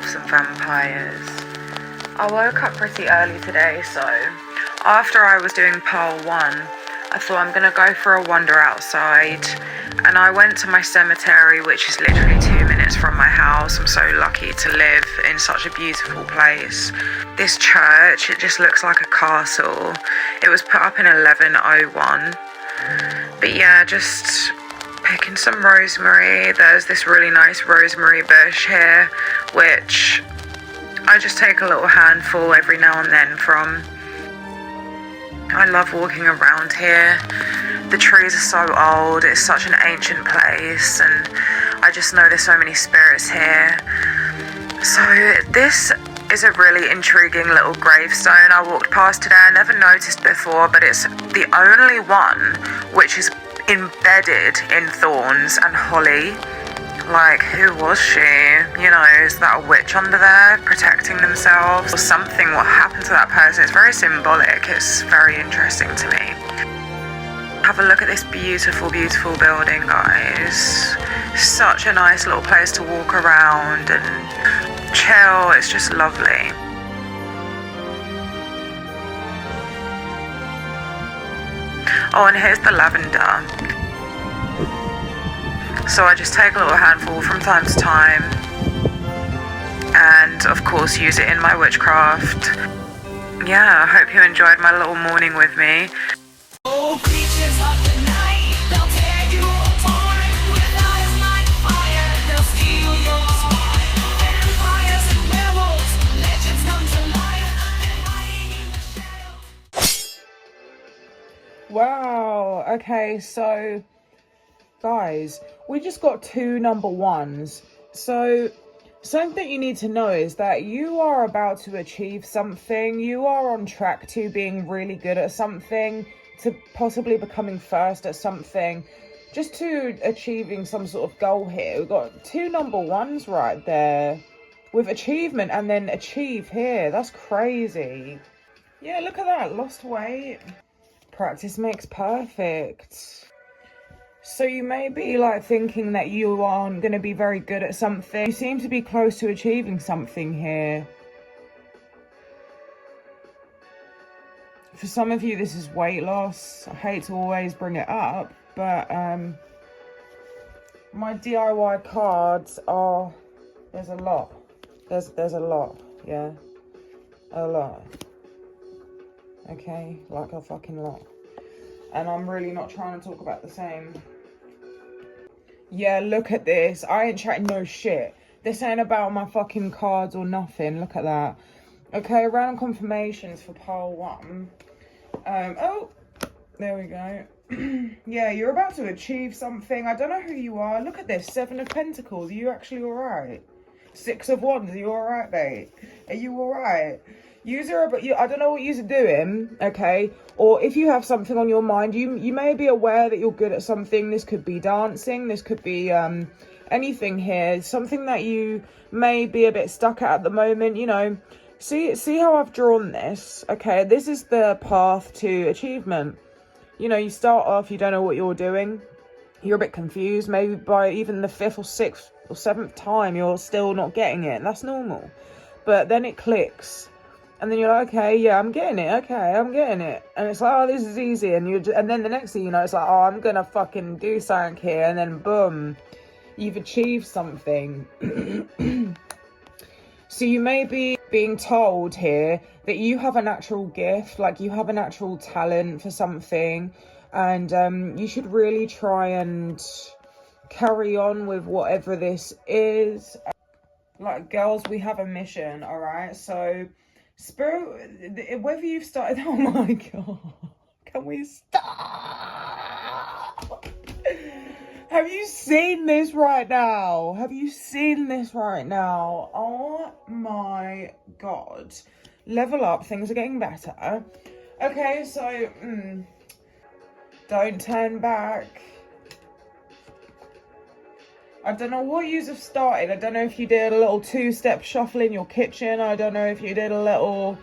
some vampires. I woke up pretty early today, so after I was doing Pearl 1, I thought I'm gonna go for a wander outside, and I went to my cemetery, which is literally 2 minutes from my house. I'm so lucky to live in such a beautiful place. This church, it just looks like a castle. It was put up in 1101. But yeah, just picking some rosemary. There's this really nice rosemary bush here, which I just take a little handful every now and then from. I love walking around here. The trees are so old, it's such an ancient place, and I just know there's so many spirits here. So this is a really intriguing little gravestone I walked past today. I never noticed before, but it's the only one which is embedded in thorns and holly. Like, who was she? You know, is that a witch under there protecting themselves or something? What happened to that person? It's very symbolic. It's very interesting to me. Have a look at this beautiful, beautiful building, guys. Such a nice little place to walk around and chill. It's just lovely. Oh, and here's the lavender. So I just take a little handful from time to time and of course use it in my witchcraft. Yeah, I hope you enjoyed my little morning with me. Oh, creatures of the night, they'll tear you apart with eyes like fire, they'll steal your heart. Vampires and werewolves, legends come to life, and hiding in the shadows. Wow, okay, so guys, we just got 2 number 1s. So something that you need to know is that you are about to achieve something. You are on track to being really good at something, to possibly becoming first at something, just to achieving some sort of goal here. We've got 2 number 1s right there with achievement and then achieve here. That's crazy. Yeah, look at that. Lost weight. Practice makes perfect. So you may be like thinking that you aren't going to be very good at something. You seem to be close to achieving something here. For some of you, this is weight loss. I hate to always bring it up, but my DIY cards are, there's a lot. There's a lot, yeah. A lot. Okay, like a fucking lot. And I'm really not trying to talk about the same. Yeah, look at this. I ain't chatting no shit. This ain't about my fucking cards or nothing. Look at that. Okay, random confirmations for Pearl 1. Oh, there we go. Yeah, you're about to achieve something. I don't know who you are. Look at this. 7 of Pentacles. Are you actually alright? 6 of Wands. Are you alright, mate? Are you alright? I don't know what you're doing, okay? Or if you have something on your mind, you may be aware that you're good at something. This could be dancing. This could be anything here. Something that you may be a bit stuck at the moment, you know. See how I've drawn this, okay? This is the path to achievement. You know, you start off, you don't know what you're doing. You're a bit confused. Maybe by even the 5th or 6th or 7th time, you're still not getting it. That's normal. But then it clicks. And then you're like, okay, yeah, I'm getting it. Okay, I'm getting it. And it's like, oh, this is easy. And then the next thing you know, it's like, oh, I'm going to fucking do something here. And then boom, you've achieved something. So you may be being told here that you have a natural gift, like you have a natural talent for something. And you should really try and carry on with whatever this is. Like, girls, we have a mission, all right? So Spirit, whether you've started, oh my God, can we stop? Have you seen this right now? Have you seen this right now? Oh my God. Level up, things are getting better. Okay, so, don't turn back. I don't know what yous have started. I don't know if you did a little 2-step shuffle in your kitchen. I don't know if you did a little,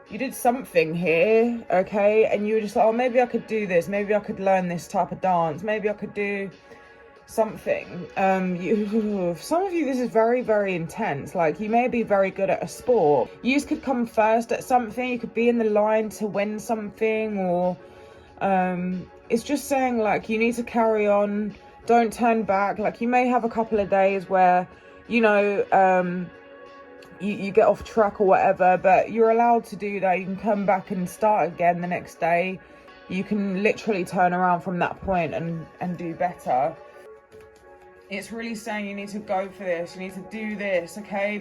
you did something here, okay? And you were just like, oh, maybe I could do this. Maybe I could learn this type of dance. Maybe I could do something, some of you, this is very, very intense. Like, you may be very good at a sport. You could come first at something. You could be in the line to win something, or it's just saying, like, you need to carry on. Don't turn back. Like, you may have a couple of days where, you know, you get off track or whatever, but you're allowed to do that. You can come back and start again the next day. You can literally turn around from that point and do better. It's really saying you need to go for this, you need to do this, okay?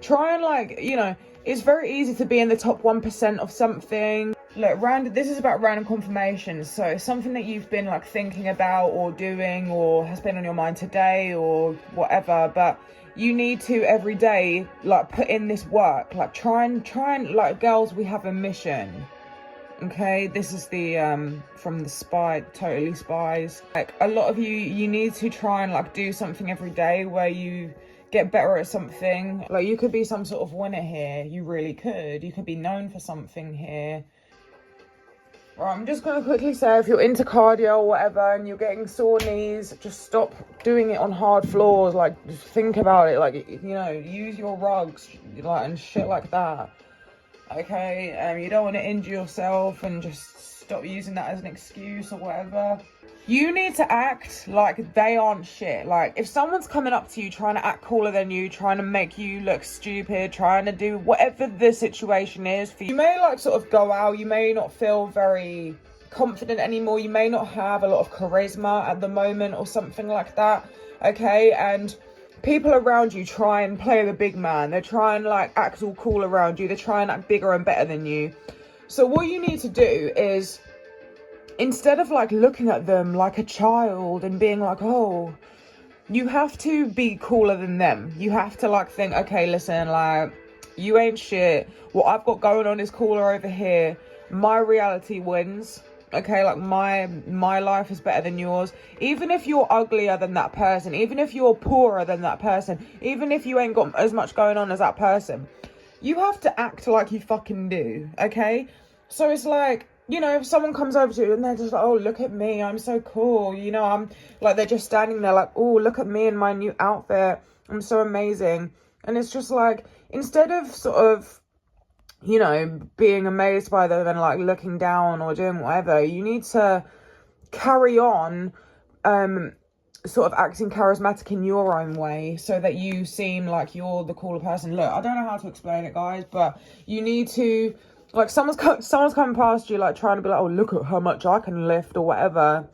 Try and, like, you know, it's very easy to be in the top 1% of something. Look, this is about random confirmations. So it's something that you've been, like, thinking about or doing, or has been on your mind today or whatever, but you need to every day, like, put in this work. Like, try and, like, girls, we have a mission. Okay, this is the from the Spy, Totally Spies. Like, a lot of you need to try and, like, do something every day where you get better at something. Like, you could be some sort of winner here. You really could. You could be known for something here. Right, I'm just going to quickly say, if you're into cardio or whatever and you're getting sore knees, just stop doing it on hard floors. Like, just think about it. Like, you know, use your rugs, like, and shit like that. Okay, you don't want to injure yourself, and just stop using that as an excuse or whatever. You need to act like they aren't shit. Like, if someone's coming up to you trying to act cooler than you, trying to make you look stupid, trying to do whatever the situation is for you, you may, like, sort of go out, you may not feel very confident anymore, you may not have a lot of charisma at the moment or something like that, okay? And people around you try and play the big man. They try and, like, act all cool around you. They try and act bigger and better than you. So what you need to do is, instead of, like, looking at them like a child and being like, oh, you have to be cooler than them. You have to, like, think, okay, listen, like, you ain't shit. What I've got going on is cooler over here. My reality wins. Okay, like, my life is better than yours. Even if you're uglier than that person, even if you're poorer than that person, even if you ain't got as much going on as that person, you have to act like you fucking do, okay? So it's like, you know, if someone comes over to you and they're just like, oh, look at me, I'm so cool, you know, I'm like, they're just standing there like, oh, look at me in my new outfit, I'm so amazing. And it's just like, instead of sort of, you know, being amazed by them and, like, looking down or doing whatever, you need to carry on sort of acting charismatic in your own way, so that you seem like you're the cooler person. Look, I don't know how to explain it, guys, but you need to, like, someone's coming past you, like, trying to be like, oh, look at how much I can lift or whatever,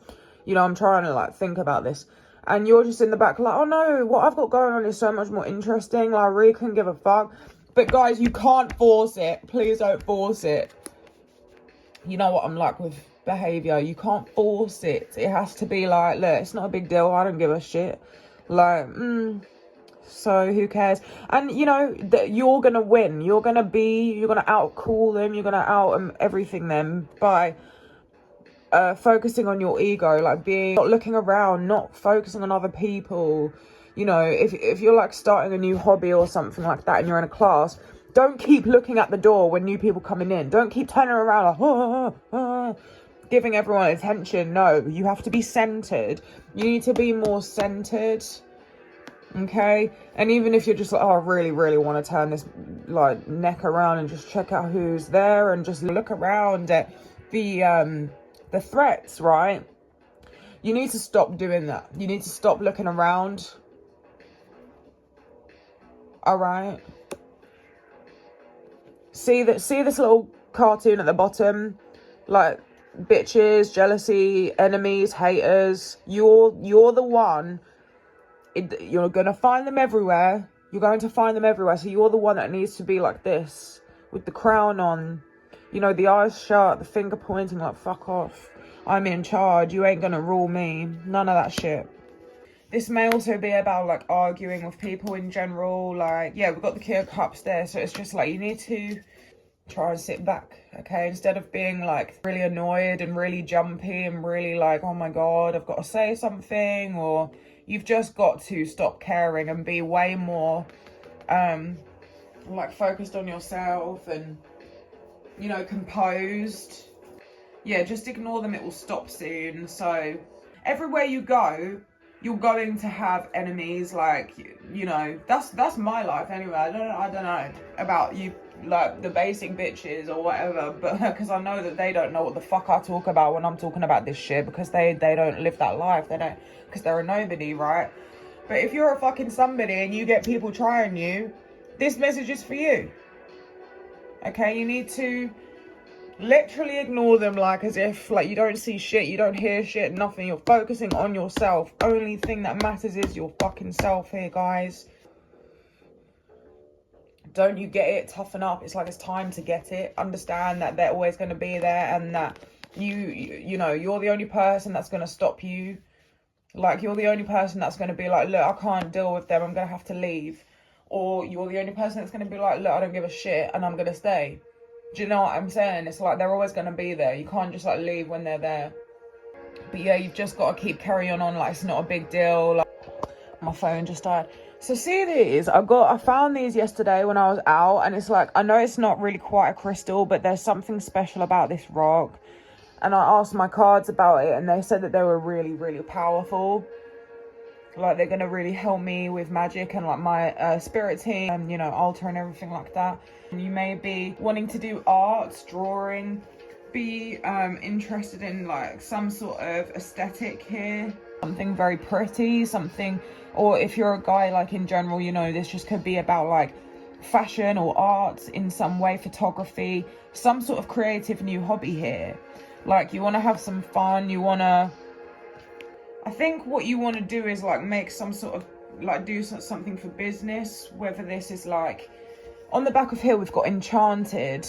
you know, I'm trying to, like, think about this, and you're just in the back like, oh no, what I've got going on is so much more interesting, like, I really couldn't give a fuck. But guys, you can't force it. Please don't force it. You know what I'm like with behaviour. You can't force it. It has to be like, look, it's not a big deal. I don't give a shit. Like, so who cares? And, you know, that you're going to win. You're going to out-cool them. You're going to out everything them by focusing on your ego. Like, not looking around, not focusing on other people. You know, if you're, like, starting a new hobby or something like that and you're in a class, don't keep looking at the door when new people coming in. Don't keep turning around like, giving everyone attention. No, you have to be centered. You need to be more centered, okay? And even if you're just like, oh, I really, really want to turn this, like, neck around and just check out who's there and just look around at the threats, right? You need to stop doing that. You need to stop looking around. All right. See this little cartoon at the bottom, like, bitches, jealousy, enemies, haters. You're the one. You're gonna find them everywhere. You're going to find them everywhere. So you're the one that needs to be like this, with the crown on, you know, the eyes shut, the finger pointing, like, fuck off. I'm in charge. You ain't gonna rule me. None of that shit. This may also be about, like, arguing with people in general. Like, yeah, we've got the King of Cups there. So it's just like, you need to try and sit back, okay? Instead of being, like, really annoyed and really jumpy and really like, oh my God, I've got to say something. Or you've just got to stop caring and be way more, like, focused on yourself and, you know, composed. Yeah, just ignore them. It will stop soon. So everywhere you go, you're going to have enemies. Like, you know, that's my life anyway. I don't know about you, like the basic bitches or whatever, but because I know that they don't know what the fuck I talk about when I'm talking about this shit, because they don't live that life. They don't, because they're a nobody, right? But if you're a fucking somebody and you get people trying you, this message is for you. Okay, you need to literally ignore them, like as if like you don't see shit, you don't hear shit, nothing. You're focusing on yourself. Only thing that matters is your fucking self here, guys. Don't you get it? Toughen up. It's like it's time to get it. Understand that they're always going to be there, and that you know, you're the only person that's going to stop you. Like, you're the only person that's going to be like, look, I can't deal with them, I'm going to have to leave. Or you're the only person that's going to be like, look, I don't give a shit and I'm going to stay. Do you know what I'm saying? It's like they're always going to be there. You can't just like leave when they're there. But yeah, you've just got to keep carrying on like it's not a big deal. Like, my phone just died. So see these, I found these yesterday when I was out, and it's like, I know it's not really quite a crystal, but there's something special about this rock. And I asked my cards about it, and they said that they were really, really powerful. Like, they're going to really help me with magic and like my spirit team and, you know, altar and everything like that. And you may be wanting to do arts, drawing, be interested in like some sort of aesthetic here. Something very pretty, something, or if you're a guy, like in general, you know, this just could be about like fashion or arts in some way, photography, some sort of creative new hobby here. Like, you want to have some fun, you want to, I think what you want to do is like make some sort of, like do something for business, whether this is like, on the back of here we've got enchanted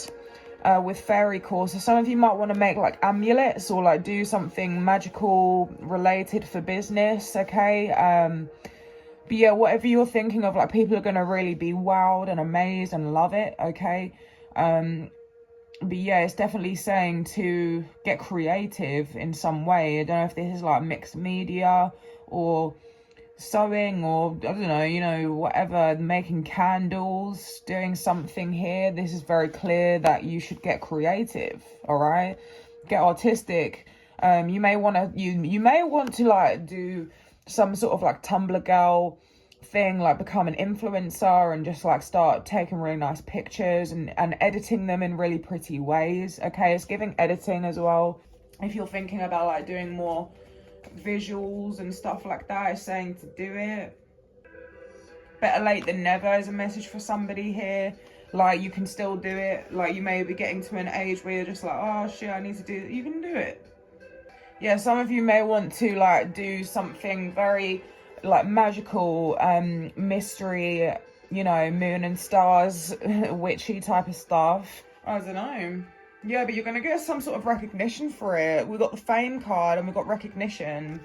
with fairy core. So some of you might want to make like amulets or like do something magical related for business, okay? But yeah, whatever you're thinking of, like people are going to really be wowed and amazed and love it, okay? But yeah, it's definitely saying to get creative in some way. I don't know if this is like mixed media or sewing or I don't know, you know, whatever, making candles, doing something here. This is very clear that you should get creative, all right? Get artistic. You may want to like do some sort of like Tumblr girl thing, like become an influencer and just like start taking really nice pictures and editing them in really pretty ways, okay? It's giving editing as well. If you're thinking about like doing more visuals and stuff like that, it's saying to do it. Better late than never is a message for somebody here. Like, you can still do it. Like, you may be getting to an age where you're just like, oh shit, I need to do it. You can do it. Yeah, some of you may want to like do something very like magical, mystery, you know, moon and stars, witchy type of stuff. I don't know. Yeah, but you're going to get some sort of recognition for it. We got the fame card and we got recognition.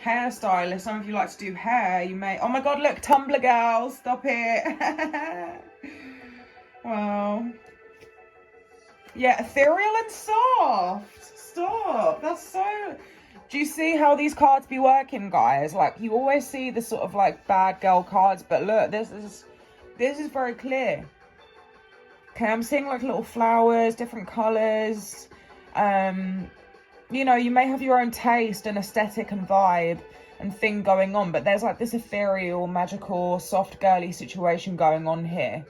Hairstylist. Some of you like to do hair. You may... Oh my god, look, Tumblr gal. Stop it. Wow. Yeah, ethereal and soft. Stop. That's so... Do you see how these cards be working, guys? Like, you always see the sort of like bad girl cards, but look, this is very clear. Okay, I'm seeing like little flowers, different colors. You know, you may have your own taste and aesthetic and vibe and thing going on, but there's like this ethereal, magical, soft girly situation going on here.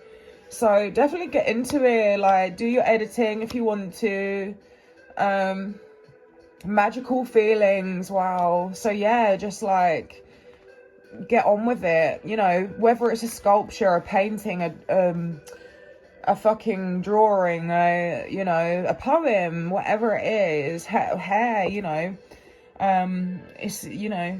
So definitely get into it. Like, do your editing if you want to. Magical feelings, wow. So yeah, just like get on with it, you know, whether it's a sculpture, a painting, a fucking drawing, you know, a poem, whatever it is, hair, you know, it's, you know,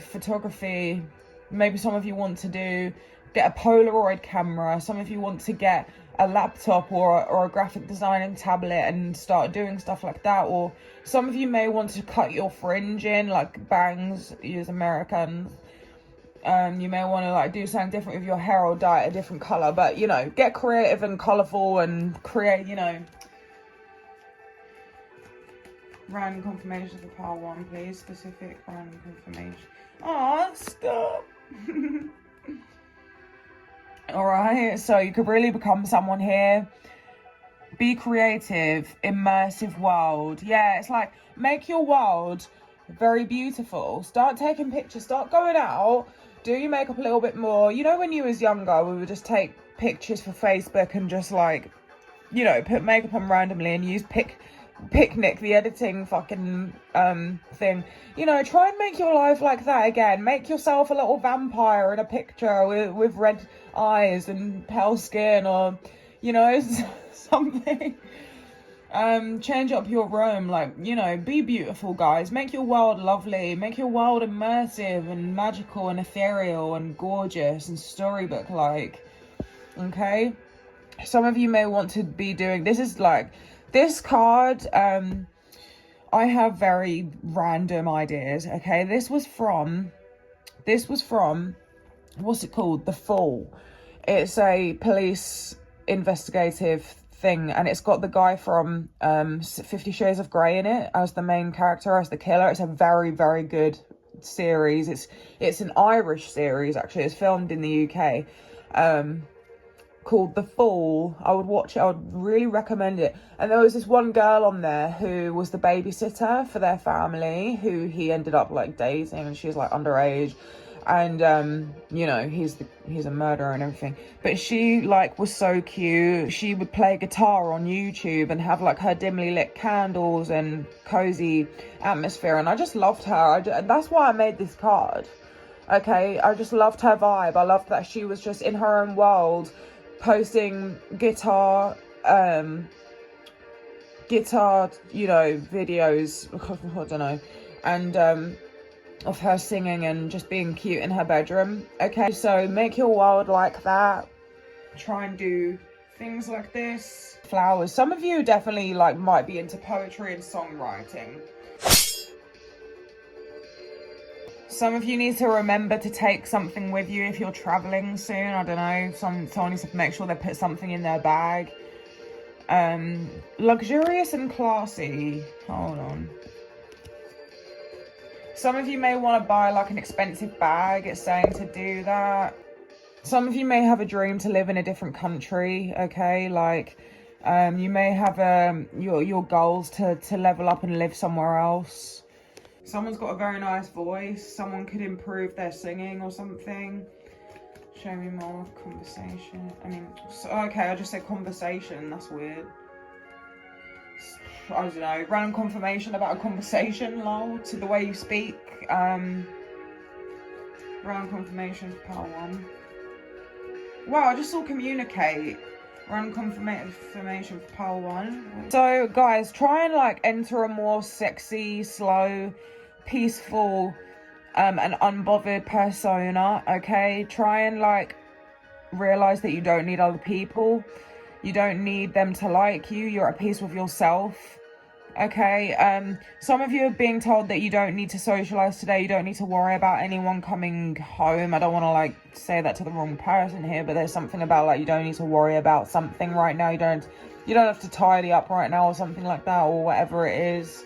photography. Maybe some of you want to get a Polaroid camera. Some of you want to get a laptop or a graphic designing tablet and start doing stuff like that. Or some of you may want to cut your fringe in, like bangs, use Americans. You may want to like do something different with your hair or dye it a different color, but you know, get creative and colorful and create, you know. Random confirmation for part 1, please. Specific random confirmation. Oh, stop. All right, so you could really become someone here. be creative, immersive world. Yeah, it's like, make your world very beautiful. Start taking pictures, start going out, do your makeup a little bit more. You know, when you was younger, we would just take pictures for Facebook and just like, you know, put makeup on randomly and use Picnic, the editing fucking thing. You know, try and make your life like that again. Make yourself a little vampire in a picture with red eyes and pale skin, or, you know, something. Change up your room, like, you know, be beautiful, guys. Make your world lovely, make your world immersive and magical and ethereal and gorgeous and storybook like. Okay, some of you may want to be doing this. Is like this card, I have very random ideas. Okay, this was from what's it called, The Fall. It's a police investigative thing, and it's got the guy from 50 Shades of Grey in it as the main character, as the killer. It's a very, very good series. It's an Irish series, actually. It's filmed in the UK, called The Fall. I would watch it. I would really recommend it. And there was this one girl on there who was the babysitter for their family, who he ended up like dating, and she was like underage. And you know, he's a murderer and everything, but she like was so cute. She would play guitar on YouTube and have like her dimly lit candles and cozy atmosphere, and I just loved her. That's why I made this card. Okay, I just loved her vibe. I loved that she was just in her own world, posting guitar, you know, videos, I don't know, and of her singing and just being cute in her bedroom. Okay, so make your world like that. Try and do things like this. Flowers. Some of you definitely like might be into poetry and songwriting. Some of you need to remember to take something with you if you're traveling soon. I don't know, someone needs to make sure they put something in their bag. Luxurious and classy. Hold on. Some of you may want to buy like an expensive bag. It's saying to do that. Some of you may have a dream to live in a different country. Okay, like you may have your goals to level up and live somewhere else. Someone's got a very nice voice. Someone could improve their singing or something. Show me more conversation. I mean, okay, I just said conversation. That's weird. I don't know, random confirmation about a conversation, lol, to the way you speak. Random confirmation for part 1. Wow, I just saw communicate. Random confirmation for part 1. So, guys, try and, like, enter a more sexy, slow, peaceful, and unbothered persona, okay? Try and, like, realize that you don't need other people. You don't need them to like you. You're at peace with yourself. Okay, some of you are being told that you don't need to socialize today. You don't need to worry about anyone coming home. I don't want to like say that to the wrong person here, but there's something about like you don't need to worry about something right now. You don't have to tidy up right now or something like that, or whatever it is.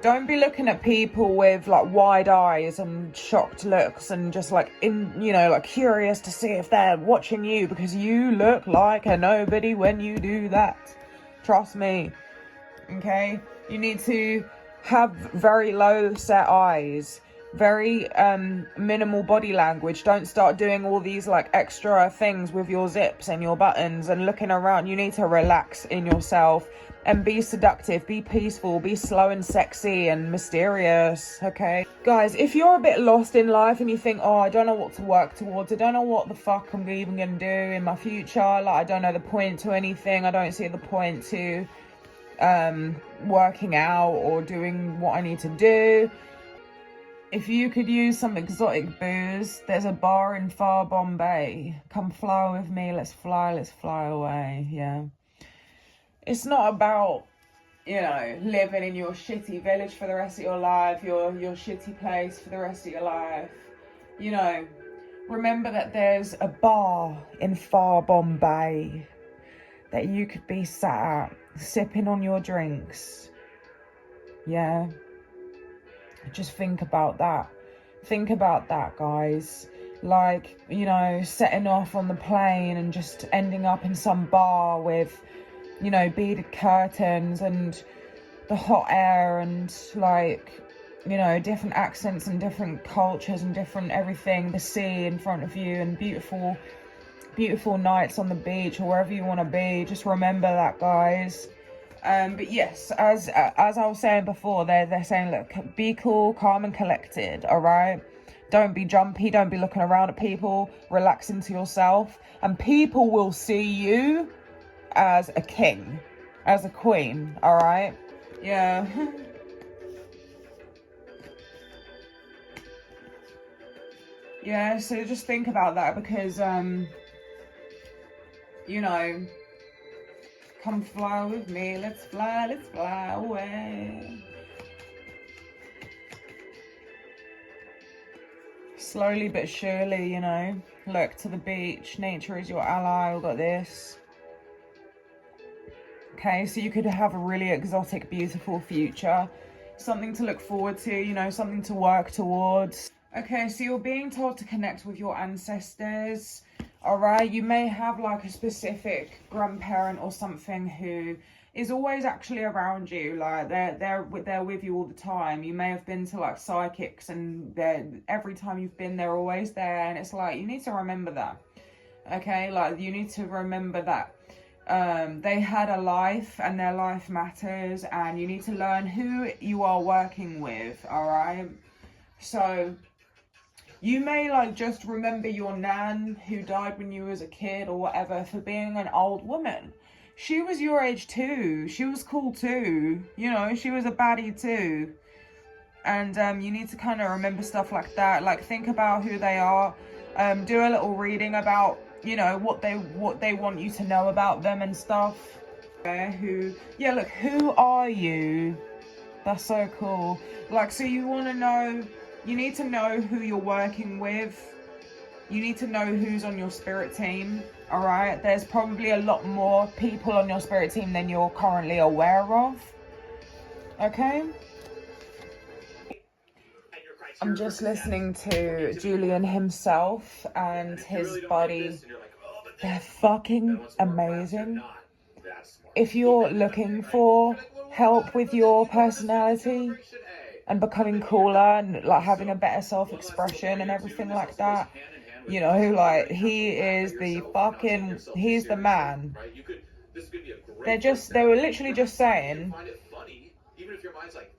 Don't be looking at people with like wide eyes and shocked looks and just like like curious to see if they're watching you, because you look like a nobody when you do that. Trust me. Okay, you need to have very low set eyes, very minimal body language. Don't start doing all these like extra things with your zips and your buttons and looking around. You need to relax in yourself and be seductive, be peaceful, be slow and sexy and mysterious. Okay, guys, if you're a bit lost in life and you think, oh, I don't know what to work towards, I don't know what the fuck I'm even gonna do in my future, like I don't know the point to anything, I don't see the point to working out or doing what I need to do. If you could use some exotic booze, there's a bar in far Bombay. Come fly with me, let's fly away. Yeah, it's not about, you know, living in your shitty village for the rest of your life, your shitty place for the rest of your life. You know, remember that there's a bar in far Bombay that you could be sat at, sipping on your drinks. Yeah, just think about that. Think about that, guys. Like, you know, setting off on the plane and just ending up in some bar with you know, beaded curtains and the hot air and like, you know, different accents and different cultures and different everything, the sea in front of you and beautiful nights on the beach or wherever you want to be. Just remember that, guys. But yes, as I was saying before, they're saying, look, be cool, calm and collected, all right? Don't be jumpy, don't be looking around at people, relax into yourself, and people will see you as a king, as a queen, all right? Yeah. Yeah, so just think about that, because you know, come fly with me, let's fly away. Slowly but surely, you know, look to the beach, nature is your ally, we got this. Okay, so you could have a really exotic, beautiful future, something to look forward to, you know, something to work towards. Okay, so you're being told to connect with your ancestors, all right? You may have like a specific grandparent or something who is always actually around you, like they're with you all the time. You may have been to like psychics, and every time you've been, they're always there, and it's like you need to remember that. Okay, like you need to remember that they had a life and their life matters, and you need to learn who you are working with, all right? So you may like just remember your nan who died when you was a kid or whatever for being an old woman. She was your age too. She was cool too. You know, she was a baddie too. And you need to kind of remember stuff like that. Like think about who they are. Do a little reading about, you know, what they want you to know about them and stuff. Who are you? That's so cool. Like, so you want to know, you need to know who you're working with. You need to know who's on your spirit team, all right? There's probably a lot more people on your spirit team than you're currently aware of, okay? I'm just listening to Julian himself and his buddy. They're fucking amazing. If you're looking for help with your personality and becoming cooler and like having a better self-expression and everything like that, you know, like he's the man. They were literally just saying,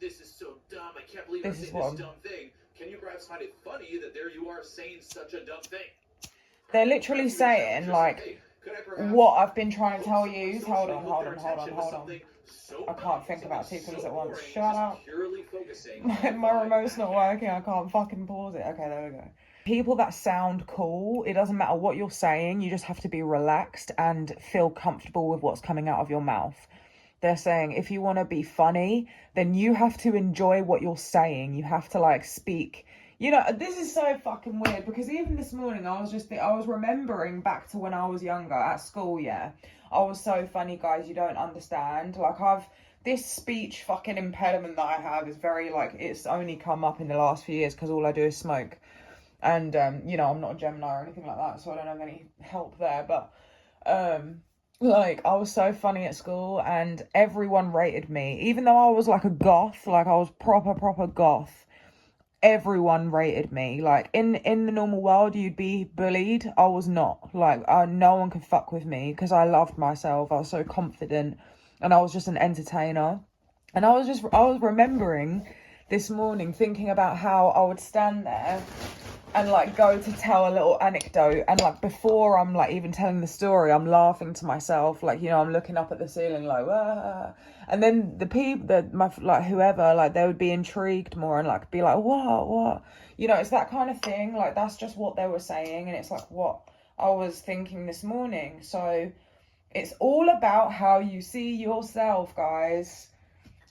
this is what can you perhaps find it funny that there you are saying such a dumb thing? They're literally saying, like, what I've been trying to tell you. Hold on. I can't think about two things at once. Shut up. My remote's not working. I can't fucking pause it. Okay, there we go. People that sound cool, it doesn't matter what you're saying. You just have to be relaxed and feel comfortable with what's coming out of your mouth. They're saying if you want to be funny, then you have to enjoy what you're saying. You have to like speak. You know, this is so fucking weird because even this morning I was remembering back to when I was younger at school, yeah. I was so funny, guys, you don't understand. Like this speech fucking impediment that I have is very like, it's only come up in the last few years because all I do is smoke. And, you know, I'm not a Gemini or anything like that, so I don't have any help there. But, like, I was so funny at school and everyone rated me. Even though I was like a goth, like I was proper goth, everyone rated me. Like, in the normal world, you'd be bullied. I was not. Like, no one could fuck with me because I loved myself. I was so confident and I was just an entertainer. And I was remembering this morning thinking about how I would stand there and like go to tell a little anecdote, and like before I'm like even telling the story, I'm laughing to myself, like, you know, I'm looking up at the ceiling like, ah. And then the people that whoever, like they would be intrigued more and like be like, what, you know, it's that kind of thing. Like that's just what they were saying, and it's like what I was thinking this morning. So it's all about how you see yourself, guys.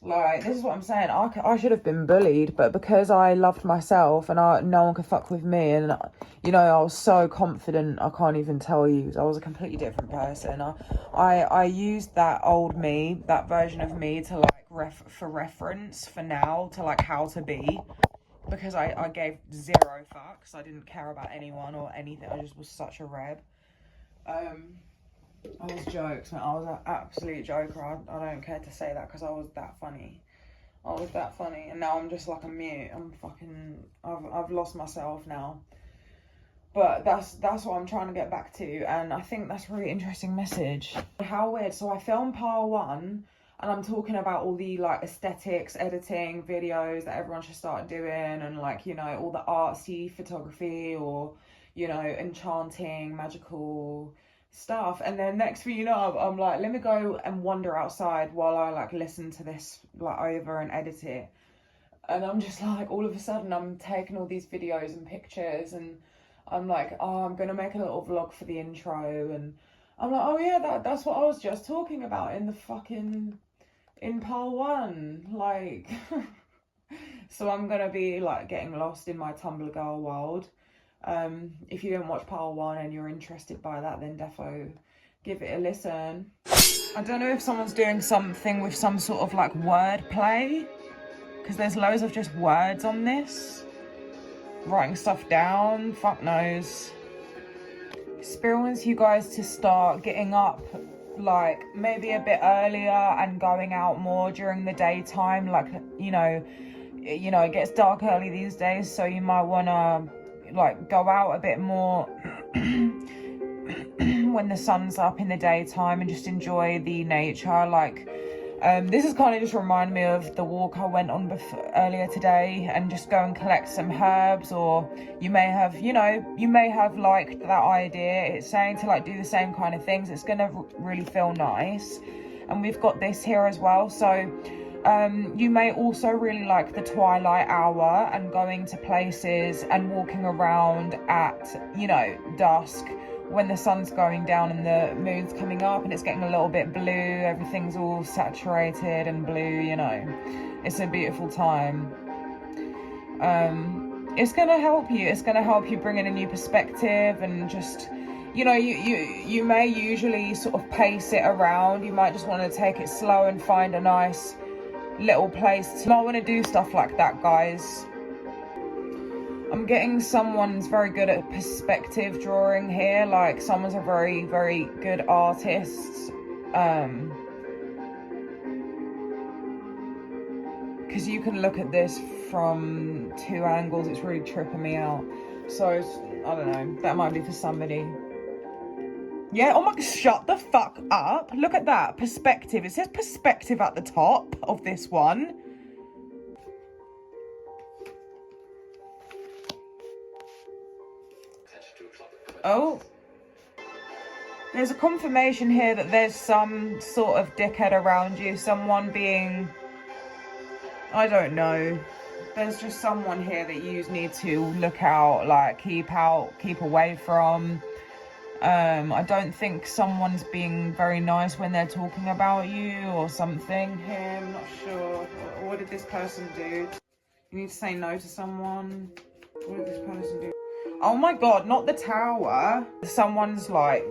Like, this is what I'm saying. I should have been bullied, but because I loved myself and no one could fuck with me, and, you know, I was so confident, I can't even tell you. I was a completely different person. I used that old me, that version of me to, like, for reference for now to, like, how to be. Because I gave zero fucks. I didn't care about anyone or anything. I just was such a reb. I was jokes, man. I was an absolute joker. I don't care to say that because I was that funny. I was that funny, and now I'm just like a mute. I've lost myself now. But that's what I'm trying to get back to, and I think that's a really interesting message. How weird. So I filmed part 1, and I'm talking about all the like aesthetics, editing, videos that everyone should start doing, and like, you know, all the artsy photography or, you know, enchanting, magical stuff. And then next thing you know, I'm like, let me go and wander outside while I like listen to this like over and edit it. And I'm just like, all of a sudden I'm taking all these videos and pictures, and I'm like, oh, I'm gonna make a little vlog for the intro, and I'm like, oh yeah, that's what I was just talking about in part 1, like. So I'm gonna be like getting lost in my Tumblr girl world. If you didn't watch part 1 and you're interested by that, then defo give it a listen. I don't know if someone's doing something with some sort of like word play, because there's loads of just words on this. Writing stuff down, fuck knows. Spirit wants you guys to start getting up like maybe a bit earlier and going out more during the daytime. Like, you know, it gets dark early these days, so you might want to like go out a bit more when the sun's up in the daytime and just enjoy the nature. Like, this has kind of just reminded me of the walk I went on earlier today, and just go and collect some herbs. Or you may have, you may have liked that idea. It's saying to like do the same kind of things. It's gonna really feel nice. And we've got this here as well. So you may also really like the twilight hour and going to places and walking around at, you know, dusk, when the sun's going down and the moon's coming up and it's getting a little bit blue. Everything's all saturated and blue, you know. It's a beautiful time. It's gonna help you. It's gonna help you bring in a new perspective, and just, you know, you may usually sort of pace it around. You might just want to take it slow and find a nice little place. You might want to do stuff like that, guys. I'm getting someone's very good at perspective drawing here. Like, someone's a very, very good artist. Because you can look at this from 2 angles. It's really tripping me out. So, I don't know. That might be for somebody. Yeah, oh my God, shut the fuck up. Look at that. Perspective. It says perspective at the top of this one. Oh, there's a confirmation here that there's some sort of dickhead around you. Someone being, I don't know. There's just someone here that you need to look out, like keep away from. I don't think someone's being very nice when they're talking about you or something here. I'm not sure. What did this person do? You need to say no to someone. What did this person do? Oh my God, not the tower. Someone's like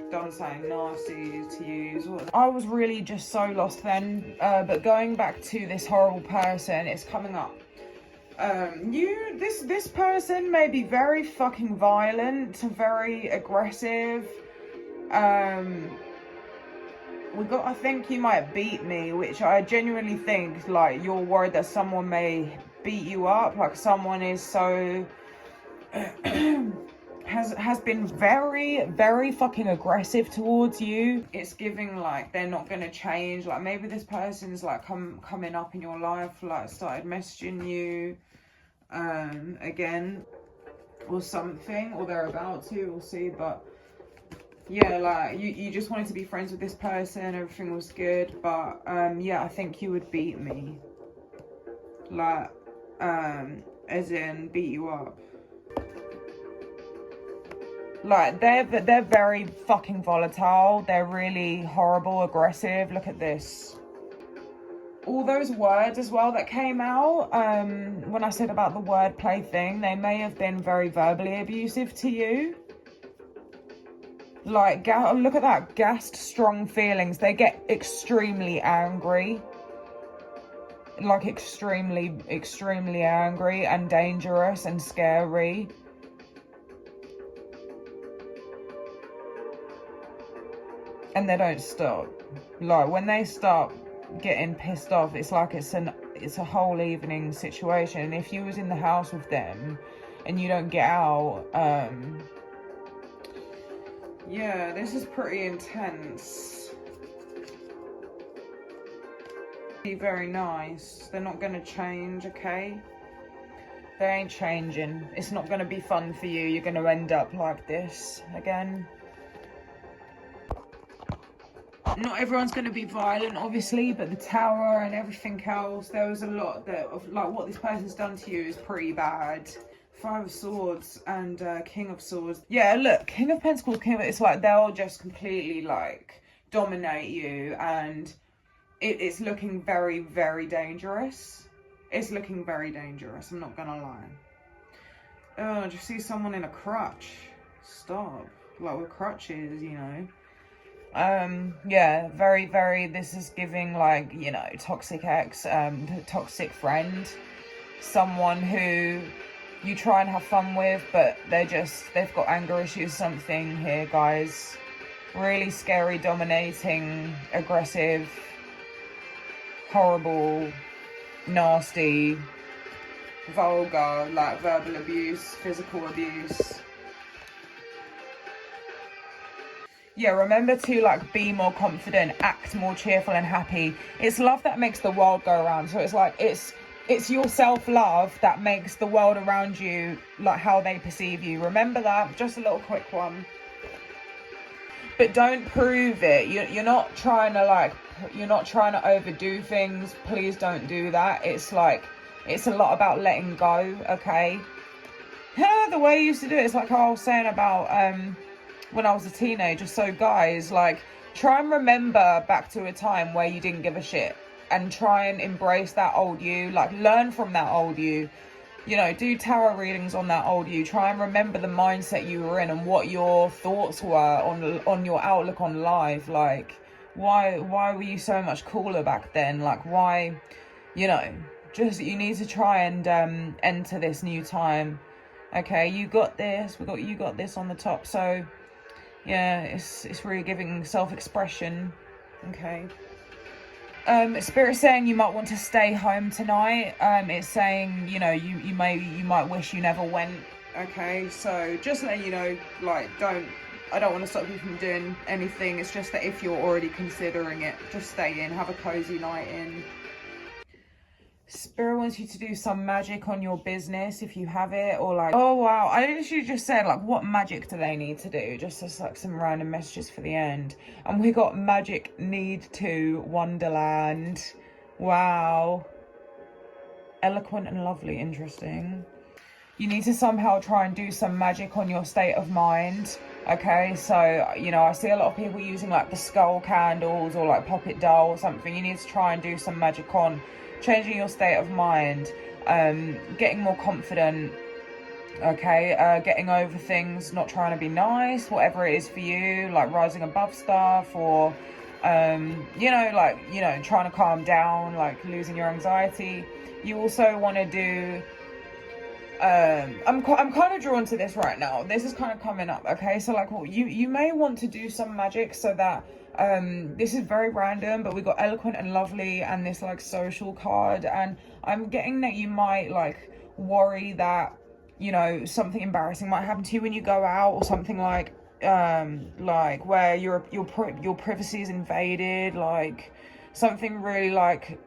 done something nasty to you. I was really just so lost then. But going back to this horrible person, it's coming up. This person may be very fucking violent, very aggressive. I think you might beat me, which I genuinely think, like, you're worried that someone may beat you up. Like, someone is so has been very, very fucking aggressive towards you. It's giving like they're not gonna change. Like, maybe this person's like coming up in your life, like started messaging you again or something, or they're about to, we'll see. But yeah, like you just wanted to be friends with this person, everything was good, but yeah, I think you would beat me, like as in beat you up. Like, they're very fucking volatile. They're really horrible, aggressive. Look at this. All those words as well that came out when I said about the wordplay thing, they may have been very verbally abusive to you. Like, look at that. Gassed, strong feelings. They get extremely angry. Like, extremely, extremely angry and dangerous and scary. and they don't stop. Like, when they start getting pissed off, it's like it's a whole evening situation. And if you was in the house with them and you don't get out, yeah, this is pretty intense. Be very nice. They're not gonna change, okay? They ain't changing. It's not gonna be fun for you. You're gonna end up like this again. Not everyone's going to be violent, obviously, but the tower and everything else, there was a lot of like what this person's done to you is pretty bad. Five of Swords and King of Swords. Yeah, look, King of Pentacles, it's like they'll just completely like dominate you, and it's looking very, very dangerous. It's looking very dangerous, I'm not gonna lie. Oh, just see someone in a crutch. Stop. Like with crutches, you know. Yeah, very, very, this is giving like, you know, toxic ex, toxic friend, someone who you try and have fun with, but they've got anger issues, something here, guys. Really scary, dominating, aggressive, horrible, nasty, vulgar, like verbal abuse, physical abuse. Yeah, remember to like be more confident, act more cheerful and happy. It's love that makes the world go around. So it's like it's your self-love that makes the world around you like how they perceive you. Remember that. Just a little quick one. But don't prove it. You're not trying to overdo things. Please don't do that. It's like it's a lot about letting go, okay? The way you used to do it, it's like how I was saying about when I was a teenager. So guys, like, try and remember back to a time where you didn't give a shit, and try and embrace that old you. Like, learn from that old you, you know, do tarot readings on that old you. Try and remember the mindset you were in and what your thoughts were on your outlook on life. Like, why were you so much cooler back then? Like, why, you know, just, you need to try and enter this new time. Okay, you got this. You got this on the top. So yeah, it's really giving self-expression. Okay. Spirit's saying you might want to stay home tonight. It's saying, you know, you might wish you never went. Okay, so just letting you know, like, I don't want to stop you from doing anything. It's just that if you're already considering it, just stay in, have a cozy night in. Spirit wants you to do some magic on your business if you have it, or like, oh wow, I literally just said like, what magic do they need to do? Just as like some random messages for the end. And we got magic need to Wonderland. Wow. Eloquent and lovely, interesting. You need to somehow try and do some magic on your state of mind. Okay, so, you know, I see a lot of people using like the skull candles or like pop it doll or something. You need to try and do some magic on changing your state of mind, getting more confident, okay, getting over things, not trying to be nice, whatever it is for you, like rising above stuff, or you know, like, you know, trying to calm down, like losing your anxiety. You also want to do I'm kind of drawn to this right now. This is kind of coming up, okay? So like, well, you may want to do some magic so that this is very random, but we got eloquent and lovely and this like social card, and I'm getting that you might like worry that, you know, something embarrassing might happen to you when you go out, or something like where your privacy is invaded, like something really like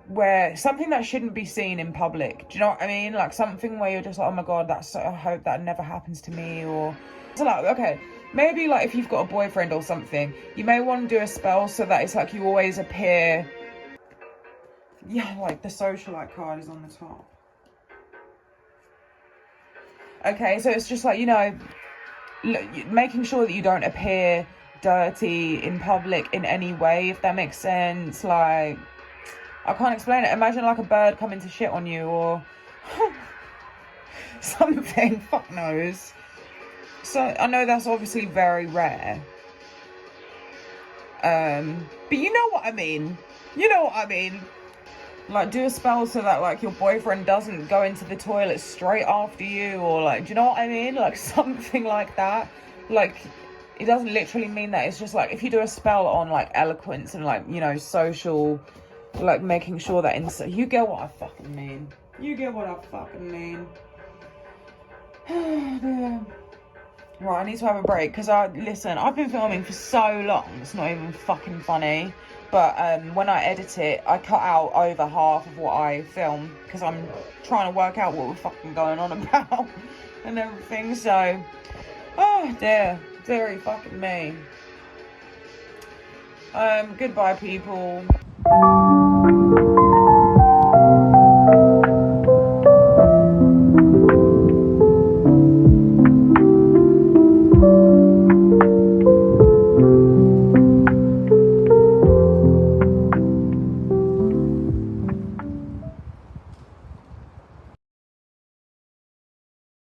where something that shouldn't be seen in public. Do you know what I mean? Like something where you're just like, oh my god, I hope that never happens to me. Or so like, okay, maybe like if you've got a boyfriend or something, you may want to do a spell so that it's like you always appear, yeah, like the socialite card is on the top. Okay, so it's just like, you know, making sure that you don't appear dirty in public in any way, if that makes sense. Like, I can't explain it. Imagine like a bird coming to shit on you or something. Fuck knows. So I know that's obviously very rare. But you know what I mean. You know what I mean. Like, do a spell so that like your boyfriend doesn't go into the toilet straight after you, or like, do you know what I mean? Like something like that. Like, it doesn't literally mean that. It's just like if you do a spell on like eloquence and like, you know, social, like making sure that you get what I fucking mean. You get what I fucking mean. Right, I need to have a break because listen, I've been filming for so long, it's not even fucking funny. But when I edit it, I cut out over half of what I film because I'm trying to work out what we're fucking going on about and everything. So, oh dear, very fucking me. Goodbye, people.